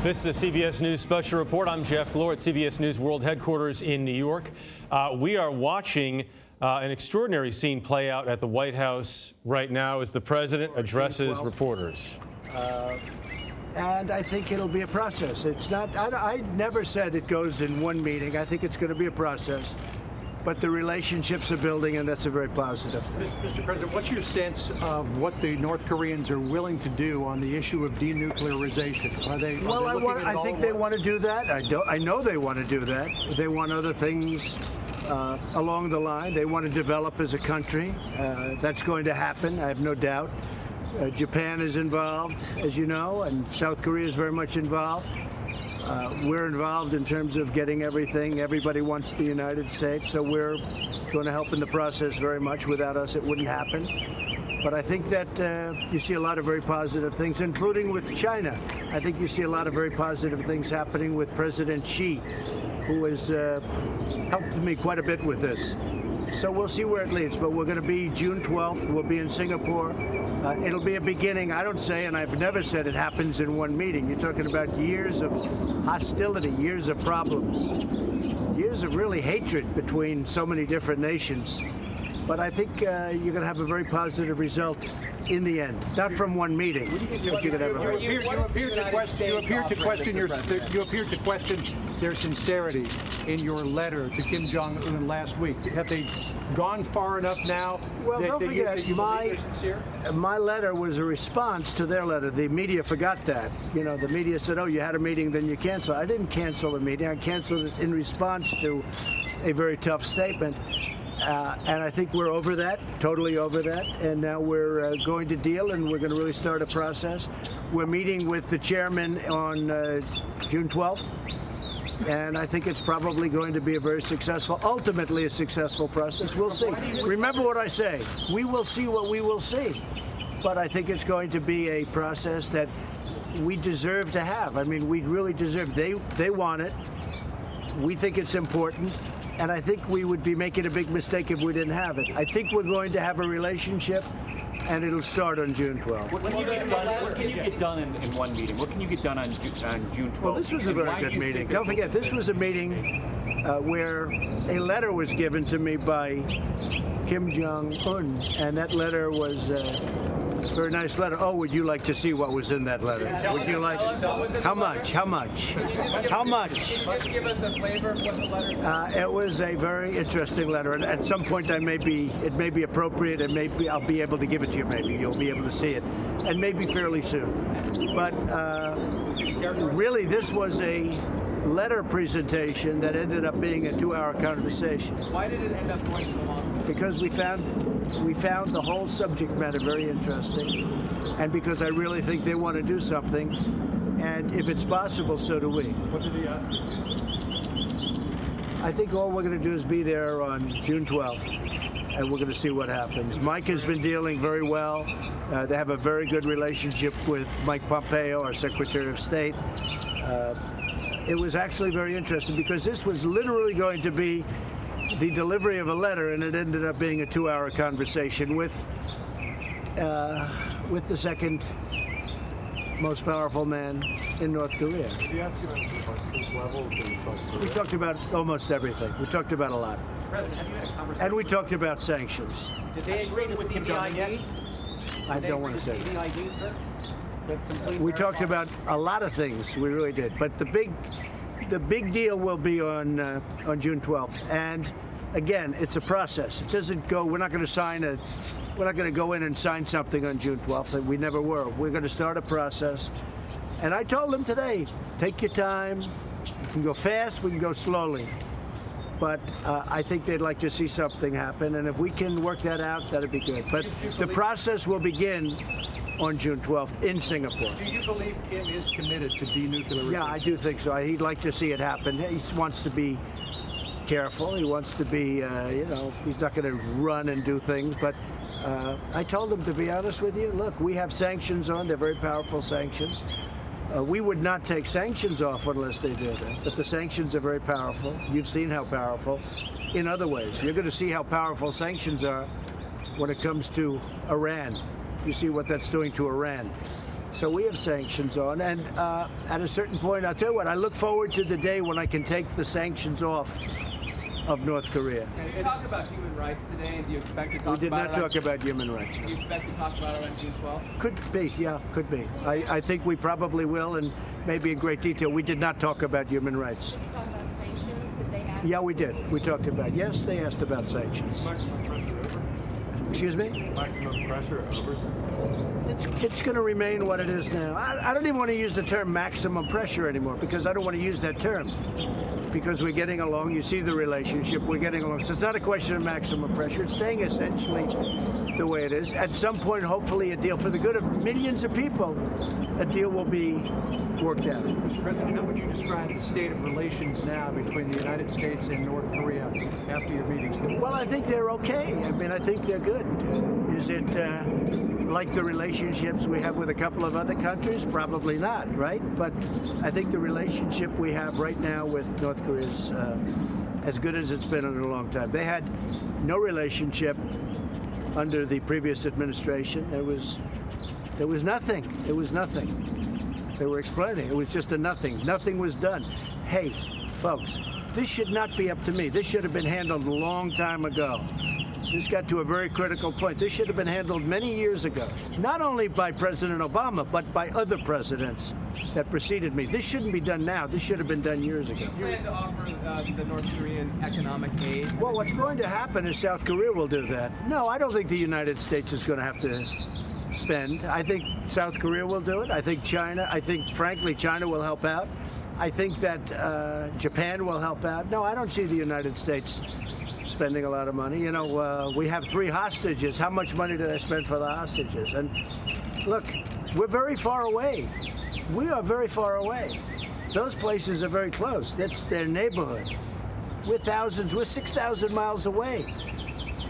This is a CBS News Special Report. I'm Jeff Glor at CBS News World Headquarters in New York. We are watching an extraordinary scene play out at the White House right now as the president addresses reporters. And I think it'll be a process. It's not, I never said it goes in one meeting. I think it's going to be a process. But the relationships are building, and that's a very positive thing. Mr. President, what's your sense of what the North Koreans are willing to do on the issue of denuclearization? Are they? Well, I think they want to do that. I know they want to do that. They want other things along the line. They want to develop as a country. That's going to happen, I have no doubt. Japan is involved, as you know, and South Korea is very much involved. We're involved in terms of getting everything. Everybody wants the United States, so we're going to help in the process very much. Without us, it wouldn't happen. But I think that you see a lot of very positive things, including with China. I think you see a lot of very positive things happening with President Xi, who has helped me quite a bit with this. So we'll see where it leads, but we're going to be June 12th. We'll be in Singapore. It'll be a beginning. I don't say, and I've never said it happens in one meeting. You're talking about years of hostility, years of problems, years of really hatred between so many different nations. But I think you're going to have a very positive result in the end. Not from one meeting, but you're going to have a You appear to question their sincerity in your letter to Kim Jong-un last week. Have they gone far enough now? Well, don't forget, my letter was a response to their letter. The media forgot that. You know, the media said, oh, you had a meeting, then you canceled. I didn't cancel the meeting. I canceled it in response to a very tough statement. And I think we're over that, totally over that. And now we're going to deal, and we're going to really start a process. We're meeting with the chairman on June 12th. And I think it's probably going to be a very successful, ultimately a successful process. We'll see. Remember what I say. We will see what we will see. But I think it's going to be a process that we deserve to have. I mean, we really deserve. They want it. We think it's important. And I think we would be making a big mistake if we didn't have it. I think we're going to have a relationship, and it'll start on June 12th. What can you get done in one meeting? What can you get done on June 12th? Well, this was a very good meeting. Don't forget, this was a meeting where a letter was given to me by Kim Jong-un, and that letter was a very nice letter. Oh, would you like to see what was in that letter? Would you like? How much? How much? How much? Can you give us a flavor of what the letter said? It was a very interesting letter, and at some point it may be appropriate, and maybe I'll be able to give it to you. Maybe you'll be able to see it, and maybe fairly soon. But really, this was a letter presentation that ended up being a 2-hour conversation. Why did it end up going so long? Because we found the whole subject matter very interesting, and because I really think they want to do something, and if it's possible, so do we. What did he ask you? I think all we're going to do is be there on June 12th, and we're going to see what happens. Mike has been dealing very well. They have a very good relationship with Mike Pompeo, our Secretary of State. It was actually very interesting because this was literally going to be the delivery of a letter, and it ended up being a 2-hour conversation with the second most powerful man in North Korea. Did he ask you about levels in South Korea? We talked about almost everything. We talked about a lot. President, have you had a conversation? And we talked about sanctions. Did they agree to CBID? I don't want to say. CBID, sir? We talked about a lot of things. We really did. But the big deal will be on June 12th. And again, it's a process. It doesn't go. We're not going to go in and sign something on June 12th. We never were. We're going to start a process. And I told them today, take your time. You can go fast. We can go slowly. But I think they'd like to see something happen. And if we can work that out, that'd be good. But the process will begin on June 12th in Singapore. Do you believe Kim is committed to denuclearization? Yeah, I do think so. He'd like to see it happen. He wants to be careful. He wants to be, you know, he's not going to run and do things. But I told him, to be honest with you, look, we have sanctions on. They're very powerful sanctions. We would not take sanctions off unless they did it. But the sanctions are very powerful. You've seen how powerful in other ways. You're going to see how powerful sanctions are when it comes to Iran. You see what that's doing to Iran. So we have sanctions on, and at a certain point, I'll tell you what, I look forward to the day when I can take the sanctions off of North Korea. You talk about human rights today, and do you expect to talk We did about not talk about human rights. Do you expect to talk about it on June 12th? Could be, yeah, could be. I think we probably will, and maybe in great detail. We did not talk about human rights. Did you talk about sanctions? Did they ask? Yeah, we did. We talked about, yes, they asked about sanctions. Excuse me? Maximum pressure over. It's going to remain what it is now. I don't even want to use the term maximum pressure anymore because I don't want to use that term. Because we're getting along, you see the relationship, we're getting along. So it's not a question of maximum pressure. It's staying essentially the way it is. At some point, hopefully, a deal for the good of millions of people, a deal will be worked out. Mr. President, how would you describe the state of relations now between the United States and North Korea after your meetings today? Well, I think they're okay. I mean, I think they're good. Is it like the relationships we have with a couple of other countries? Probably not, right? But I think the relationship we have right now with North Korea is as good as it's been in a long time. They had no relationship under the previous administration. There was nothing. It was nothing. They were explaining. It was just a nothing. Nothing was done. Hey, folks, this should not be up to me. This should have been handled a long time ago. This got to a very critical point. This should have been handled many years ago, not only by President Obama, but by other presidents that preceded me. This shouldn't be done now. This should have been done years ago. Do you plan to offer the North Koreans economic aid? Well, what's going to happen is South Korea will do that. No, I don't think the United States is going to have to spend. I think South Korea will do it. I think China, frankly, China will help out. I think that Japan will help out. No, I don't see the United States spending a lot of money. You know, we have 3 hostages. How much money did I spend for the hostages? And look, we're very far away. We are very far away. Those places are very close. That's their neighborhood. We're 6,000 miles away.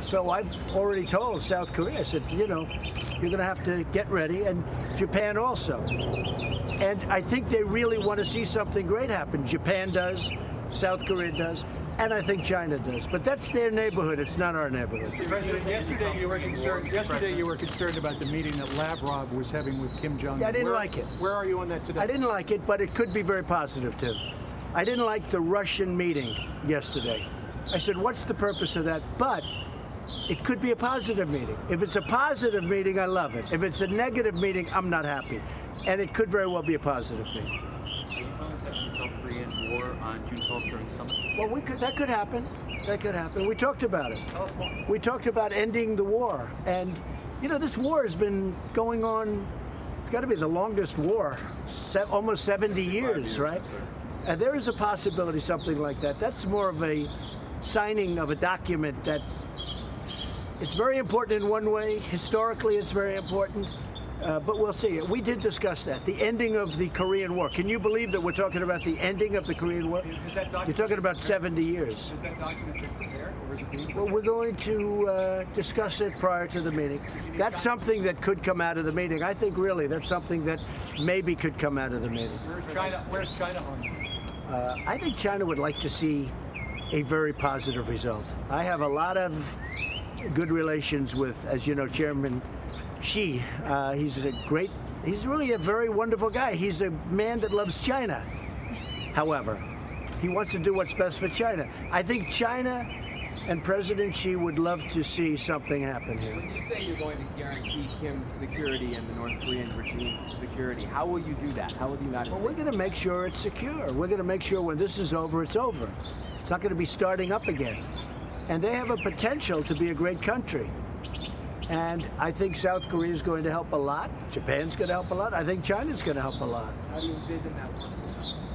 So I've already told South Korea, I said, you know, you're going to have to get ready, and Japan also. And I think they really want to see something great happen. Japan does, South Korea does, and I think China does. But that's their neighborhood. It's not our neighborhood. Mr. President, yesterday you were concerned about the meeting that Lavrov was having with Kim Jong-un. Yeah, I didn't like it. Where are you on that today? I didn't like it, but it could be very positive, too. I didn't like the Russian meeting yesterday. I said, what's the purpose of that? But it could be a positive meeting. If it's a positive meeting, I love it. If it's a negative meeting, I'm not happy. And it could very well be a positive meeting. Are you planning to have the South Korean war on June 12th during the summit? Well, that could happen. That could happen. We talked about it. We talked about ending the war. And, you know, this war has been going on, it's got to be the longest war, almost 70 years, right? And there is a possibility something like that. That's more of a signing of a document that it's very important in one way. Historically, it's very important. But we'll see. We did discuss that, the ending of the Korean War. Can you believe that we're talking about the ending of the Korean War? You're talking about 70 years. Is that document been prepared, or is it being Well, we're going to discuss it prior to the meeting. That's something that could come out of the meeting. I think really that's something that maybe could come out of the meeting. Where's China on that? I think China would like to see a very positive result. I have a lot of good relations with, as you know, Chairman Xi. He's really a very wonderful guy. He's a man that loves China. However, he wants to do what's best for China. I think China and President Xi would love to see something happen here. When you say you're going to guarantee Kim's security and the North Korean regime's security, how will you do that? How will the United Well, States? we're going to make sure it's secure. We're going to make sure when this is over, it's over. It's not going to be starting up again. And they have a potential to be a great country. And I think South Korea is going to help a lot. Japan's going to help a lot. I think China's going to help a lot. How do you envision that working?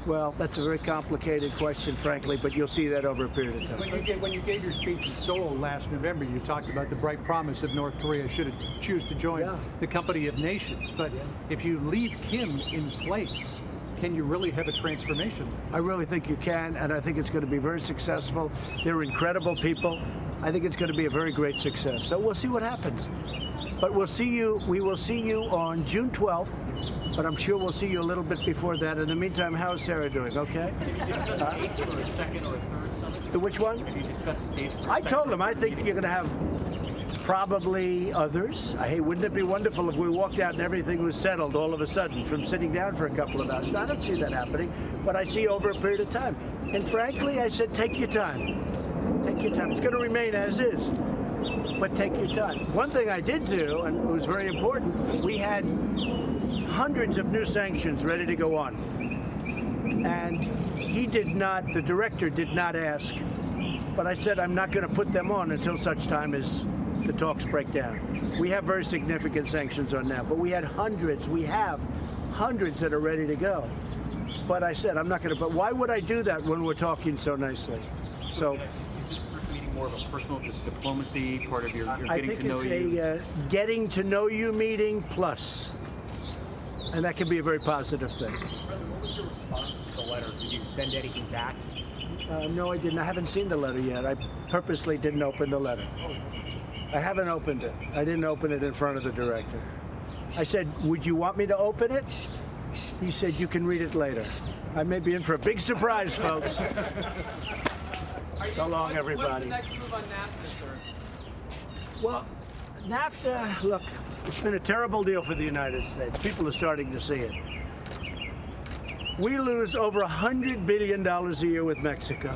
Well, that's a very complicated question, frankly, but you'll see that over a period of time. When you gave your speech in Seoul last November, you talked about the bright promise of North Korea should it choose to join the company of nations. But if you leave Kim in place, can you really have a transformation? I really think you can, and I think it's going to be very successful. They're incredible people. I think it's going to be a very great success. So we'll see what happens. But we will see you on June 12th, but I'm sure we'll see you a little bit before that. In the meantime, how's Sarah doing, okay? Have you discussed dates for a second or a third summit? Which one? Have you discussed dates for a I second told or them I third think meeting? you're going to have probably others. Hey, wouldn't it be wonderful if we walked out and everything was settled all of a sudden from sitting down for a couple of hours? Now, I don't see that happening, but I see over a period of time. And frankly, I said, take your time. Take your time. It's going to remain as is, but take your time. One thing I did do, and it was very important, we had hundreds of new sanctions ready to go on. And the director did not ask, but I said I'm not going to put them on until such time as the talks break down. We have very significant sanctions on now, but we have hundreds that are ready to go. But I said I'm not going to, but why would I do that when we're talking so nicely? So is this first meeting more of a personal diplomacy, part of your getting to know you? I think it's a getting to know you meeting plus. And that can be a very positive thing. President, what was your response to the letter? Did you send anything back? No, I didn't. I haven't seen the letter yet. I purposely didn't open the letter. I haven't opened it. I didn't open it in front of the director. I said, would you want me to open it? He said, you can read it later. I may be in for a big surprise, folks. So long, everybody. What's the next move on NAFTA, sir? Well, NAFTA, look, it's been a terrible deal for the United States. People are starting to see it. We lose over $100 billion a year with Mexico.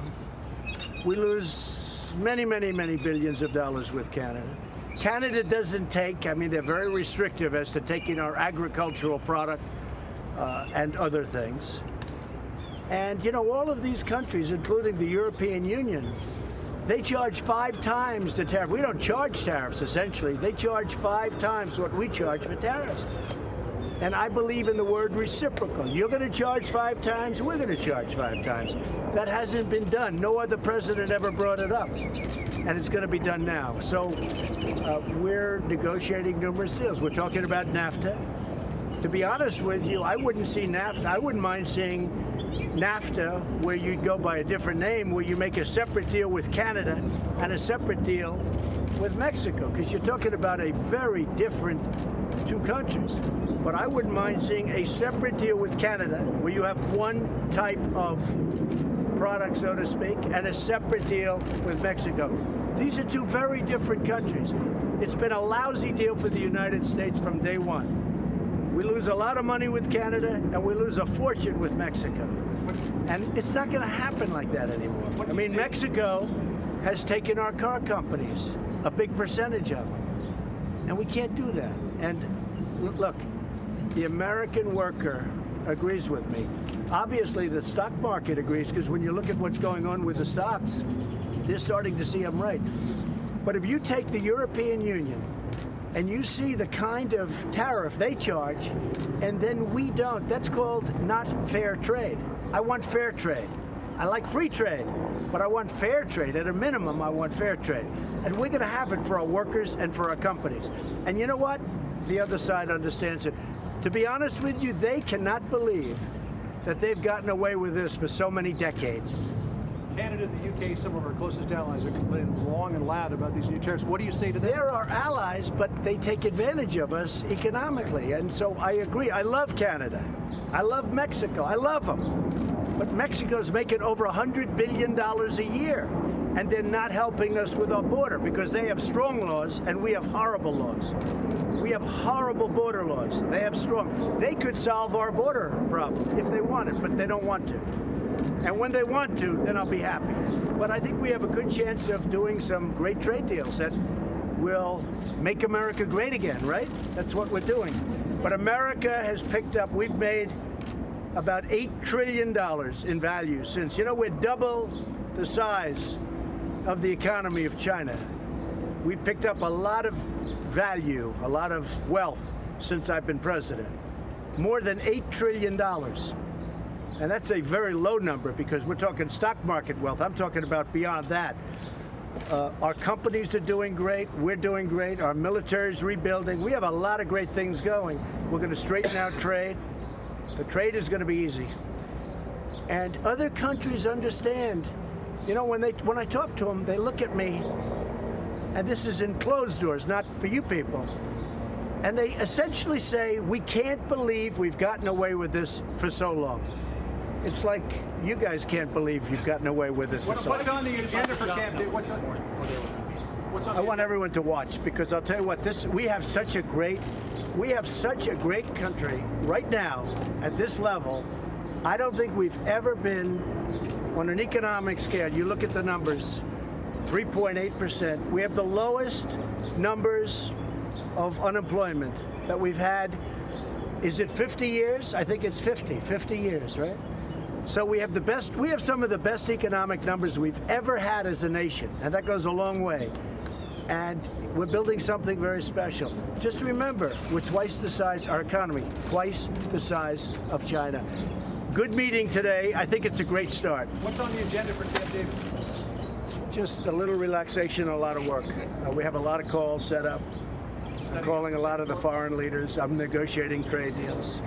We lose many, many, many billions of dollars with Canada. Canada doesn't take, I mean, they're very restrictive as to taking our agricultural product and other things. And, you know, all of these countries, including the European Union, they charge 5 times the tariff. We don't charge tariffs, essentially. They charge 5 times what we charge for tariffs. And I believe in the word reciprocal. You're going to charge 5 times, we're going to charge 5 times. That hasn't been done. No other president ever brought it up. And it's going to be done now. So we're negotiating numerous deals. We're talking about NAFTA. To be honest with you, I wouldn't see NAFTA. I wouldn't mind seeing NAFTA, where you'd go by a different name, where you make a separate deal with Canada and a separate deal with Mexico, because you're talking about a very different 2 countries. But I wouldn't mind seeing a separate deal with Canada, where you have one type of product, so to speak, and a separate deal with Mexico. These are 2 very different countries. It's been a lousy deal for the United States from day one. We lose a lot of money with Canada, and we lose a fortune with Mexico. And it's not going to happen like that anymore. I mean, Mexico has taken our car companies, a big percentage of them, and we can't do that. And look, the American worker agrees with me. Obviously, the stock market agrees, because when you look at what's going on with the stocks, they're starting to see I'm right. But if you take the European Union, and you see the kind of tariff they charge, and then we don't, that's called not fair trade. I want fair trade. I like free trade, but I want fair trade. At a minimum, I want fair trade. And we're going to have it for our workers and for our companies. And you know what? The other side understands it. To be honest with you, they cannot believe that they've gotten away with this for so many decades. Canada, the UK, some of our closest allies are complaining long and loud about these new tariffs. What do you say to them? They're our allies, but they take advantage of us economically. And so I agree. I love Canada. I love Mexico. I love them. But Mexico's making over $100 billion a year. And they're not helping us with our border, because they have strong laws and we have horrible laws. We have horrible border laws. They have strong. They could solve our border problem if they wanted, but they don't want to. And when they want to, then I'll be happy. But I think we have a good chance of doing some great trade deals that will make America great again, right? That's what we're doing. But America has picked up, we've made about $8 trillion in value since, you know, we're double the size of the economy of China. We've picked up a lot of value, a lot of wealth since I've been president. More than $8 trillion. And that's a very low number, because we're talking stock market wealth. I'm talking about beyond that. Our companies are doing great. We're doing great. Our military's rebuilding. We have a lot of great things going. We're going to straighten out trade. The trade is going to be easy. And other countries understand. You know, when I talk to them, they look at me, and this is in closed doors, not for you people. And they essentially say, we can't believe we've gotten away with this for so long. It's like you guys can't believe you've gotten away with it for so long. What's on the agenda for Camp David? I want everyone to watch, because I'll tell you what, we have such a great country right now at this level. I don't think we've ever been on an economic scale. You look at the numbers, 3.8%. We have the lowest numbers of unemployment that we've had. Is it 50 years? I think it's 50 years, right? So we have some of the best economic numbers we've ever had as a nation, and that goes a long way. And we're building something very special. Just remember, we're twice the size, our economy, twice the size of China. Good meeting today. I think it's a great start. What's on the agenda for Camp David? Just a little relaxation, a lot of work. We have a lot of calls set up. I'm calling a lot of the foreign leaders. I'm negotiating trade deals.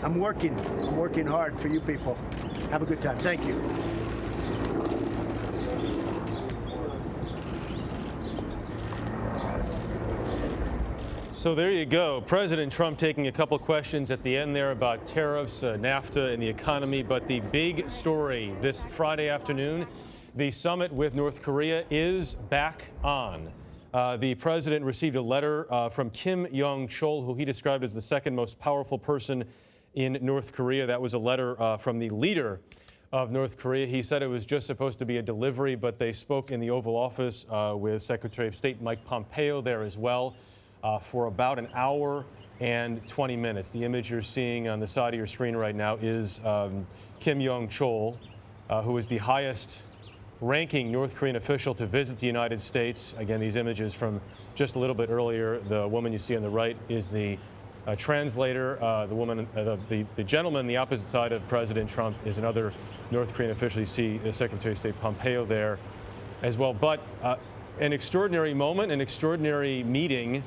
I'm working hard for you people. Have a good time. Thank you. So there you go. President Trump taking a couple questions at the end there about tariffs, NAFTA, and the economy. But the big story this Friday afternoon, the summit with North Korea is back on. The president received a letter from Kim Yong-chol, who he described as the second most powerful person in North Korea. That was a letter from the leader of North Korea. He said it was just supposed to be a delivery, but they spoke in the Oval Office with Secretary of State Mike Pompeo there as well. For about an hour and 20 minutes. The image you're seeing on the side of your screen right now is Kim Yong-chol, who is the highest ranking North Korean official to visit the United States. Again, these images from just a little bit earlier. The woman you see on the right is the translator. The gentleman on the opposite side of President Trump is another North Korean official. You see Secretary of State Pompeo there as well. But an extraordinary moment, an extraordinary meeting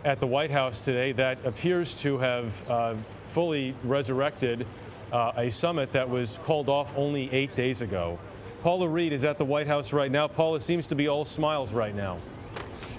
at the White House today that appears to have fully resurrected a summit that was called off only 8 days ago. Paula Reid is at the White House right now. Paula seems to be all smiles right now.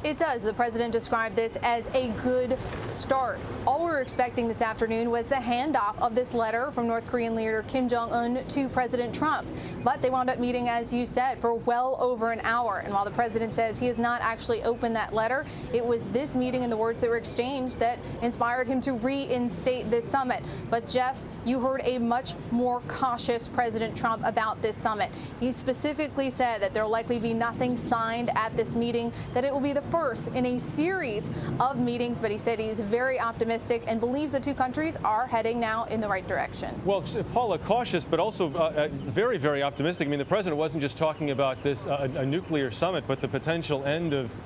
It does. The president described this as a good start. All we were expecting this afternoon was the handoff of this letter from North Korean leader Kim Jong-un to President Trump. But they wound up meeting, as you said, for well over an hour. And while the president says he has not actually opened that letter, it was this meeting and the words that were exchanged that inspired him to reinstate this summit. But Jeff, you heard a much more cautious President Trump about this summit. He specifically said that there will likely be nothing signed at this meeting, that it will be the first in a series of meetings, but he said he's very optimistic and believes the two countries are heading now in the right direction. Well, Paula, cautious, but also very, very optimistic. I mean, the president wasn't just talking about this, a nuclear summit, but the potential end of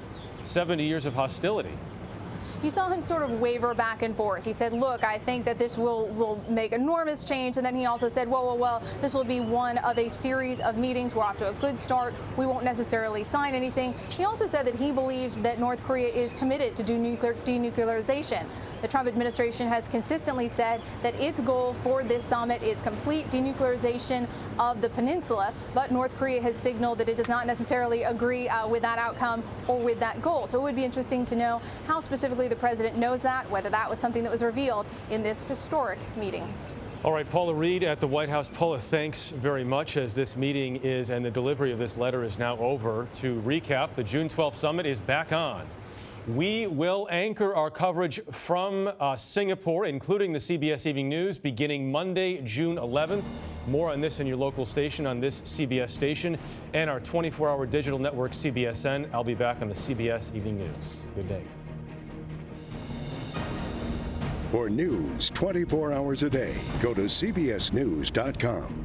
70 years of hostility. You saw him sort of waver back and forth. He said, look, I think that this will make enormous change. And then he also said, well, this will be one of a series of meetings. We're off to a good start. We won't necessarily sign anything. He also said that he believes that North Korea is committed to denuclearization. The Trump administration has consistently said that its goal for this summit is complete denuclearization of the peninsula, but North Korea has signaled that it does not necessarily agree with that outcome or with that goal. So it would be interesting to know how specifically the president knows that, whether that was something that was revealed in this historic meeting. All right, Paula Reid at the White House. Paula, thanks very much, as this meeting is and the delivery of this letter is now over. To recap, the June 12th summit is back on. We will anchor our coverage from Singapore, including the CBS Evening News, beginning Monday, June 11th. More on this in your local station, on this CBS station, and our 24-hour digital network, CBSN. I'll be back on the CBS Evening News. Good day. For news 24 hours a day, go to CBSNews.com.